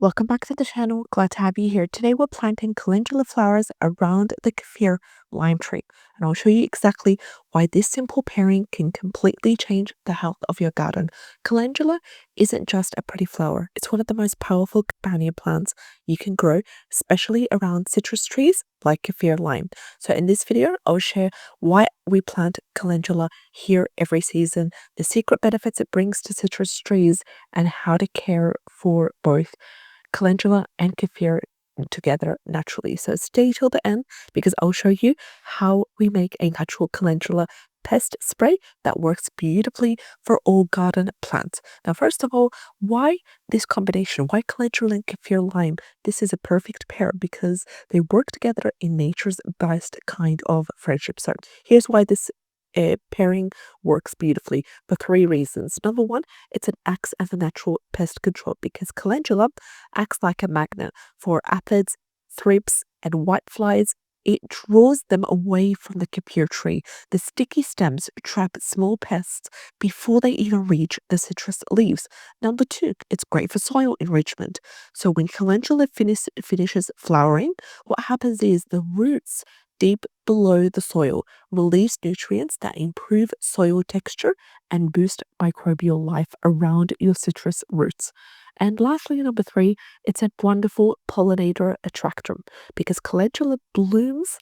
Welcome back to the channel. Glad to have you here. Today we're planting calendula flowers around the Kaffir lime tree, and I'll show you exactly why this simple pairing can completely change the health of your garden. Calendula isn't just a pretty flower, it's one of the most powerful companion plants you can grow, especially around citrus trees like Kaffir lime. So in this video, I'll share why we plant calendula here every season, the secret benefits it brings to citrus trees, and how to care for both calendula and kaffir together naturally. So stay till the end because I'll show you how we make a natural calendula pest spray that works beautifully for all garden plants. Now, first of all, why this combination? Why calendula and kaffir lime? This is a perfect pair because they work together in nature's best kind of friendship. So here's why this pairing works beautifully for three reasons. Number one, it acts as a natural pest control because calendula acts like a magnet for aphids, thrips, and whiteflies. It draws them away from the Kaffir tree. The sticky stems trap small pests before they even reach the citrus leaves. Number two, it's great for soil enrichment. So when calendula finishes flowering, what happens is the roots deep below the soil release nutrients that improve soil texture and boost microbial life around your citrus roots. And lastly, number three, it's a wonderful pollinator attractor because calendula blooms,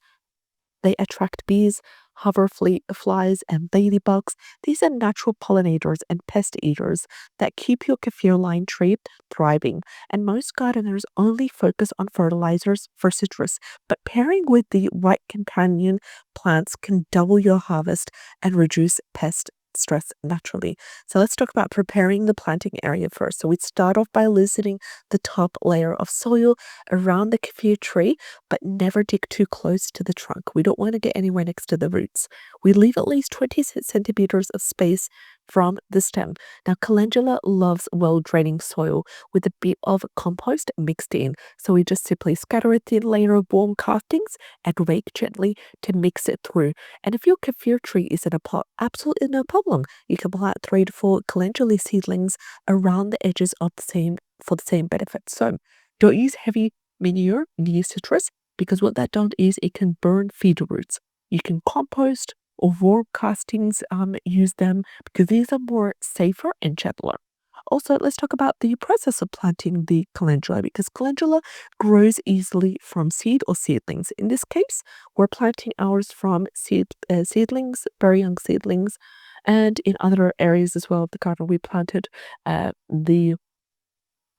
they attract bees, hoverflies, and ladybugs. These are natural pollinators and pest eaters that keep your kaffir lime tree thriving. And most gardeners only focus on fertilizers for citrus, but pairing with the right companion plants can double your harvest and reduce pest stress naturally. So let's talk about preparing the planting area first. So we start off by loosening the top layer of soil around the kaffir tree, but never dig too close to the trunk. We don't want to get anywhere next to the roots. We leave at least 20 centimeters of space from the stem. Now, calendula loves well-draining soil with a bit of compost mixed in. So we just simply scatter a thin layer of warm castings and rake gently to mix it through. And if your kaffir tree is in a pot, absolutely no problem. You can plant 3 to 4 calendula seedlings around the edges of the same for the same benefit. So don't use heavy manure near citrus because what that does is it can burn feeder roots. You can compost or warm castings, use them because these are more safer and gentler. Also, let's talk about the process of planting the calendula because calendula grows easily from seed or seedlings. In this case, we're planting ours from seedlings, very young seedlings, and in other areas as well of the garden, we planted the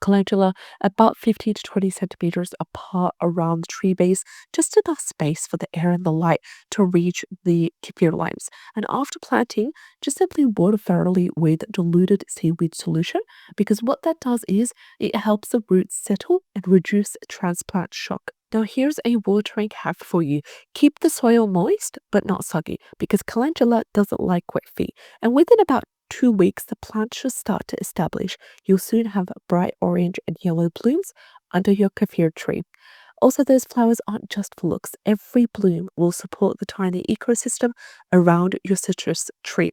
calendula about 15 to 20 centimeters apart around the tree base, just enough space for the air and the light to reach the kaffir limes. And after planting, just simply water thoroughly with diluted seaweed solution because what that does is it helps the roots settle and reduce transplant shock. Now here's a watering hack for you. Keep the soil moist but not soggy because calendula doesn't like wet feet. And within about 2 weeks, the plant should start to establish. You'll soon have bright orange and yellow blooms under your kaffir tree. Also, those flowers aren't just for looks. Every bloom will support the tiny ecosystem around your citrus tree.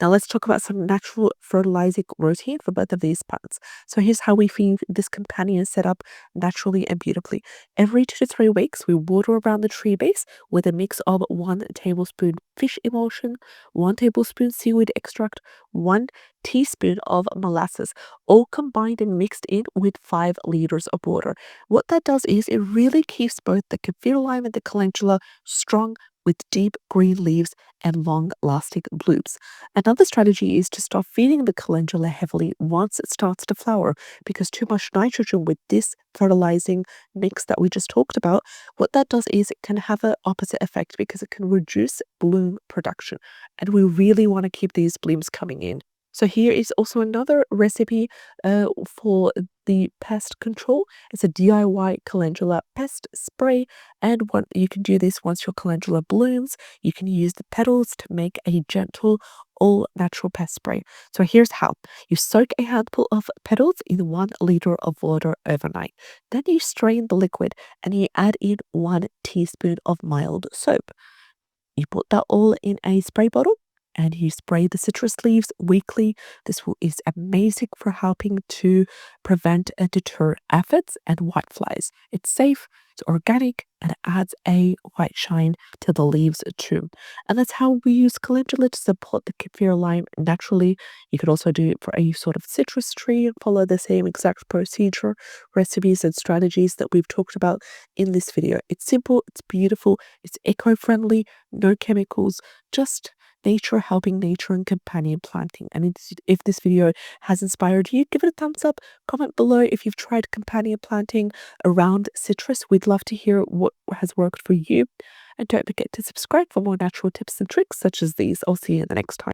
Now, let's talk about some natural fertilizing routine for both of these plants. So, here's how we feed this companion setup naturally and beautifully. Every 2 to 3 weeks, we water around the tree base with a mix of 1 tablespoon fish emulsion, 1 tablespoon seaweed extract, 1 teaspoon of molasses, all combined and mixed in with 5 liters of water. What that does is it really keeps both the kaffir lime and the calendula strong with deep green leaves and long-lasting blooms. Another strategy is to start feeding the calendula heavily once it starts to flower because too much nitrogen with this fertilizing mix that we just talked about, what that does is it can have an opposite effect because it can reduce bloom production. And we really want to keep these blooms coming in. So here is also another recipe for the pest control. It's a DIY calendula pest spray, and you can do this once your calendula blooms. You can use the petals to make a gentle, all-natural pest spray. So here's how. You soak a handful of petals in 1 liter of water overnight. Then you strain the liquid and you add in 1 teaspoon of mild soap. You put that all in a spray bottle and you spray the citrus leaves weekly. Is amazing for helping to prevent and deter aphids and whiteflies. It's safe, it's organic, and it adds a white shine to the leaves too. And that's how we use calendula to support the kaffir lime naturally. You could also do it for a sort of citrus tree and follow the same exact procedure, recipes, and strategies that we've talked about in this video. It's simple, it's beautiful, it's eco-friendly, no chemicals, just nature helping nature and companion planting. And if this video has inspired you, give it a thumbs up. Comment below if you've tried companion planting around citrus. We'd love to hear what has worked for you. And don't forget to subscribe for more natural tips and tricks such as these. I'll see you in the next time.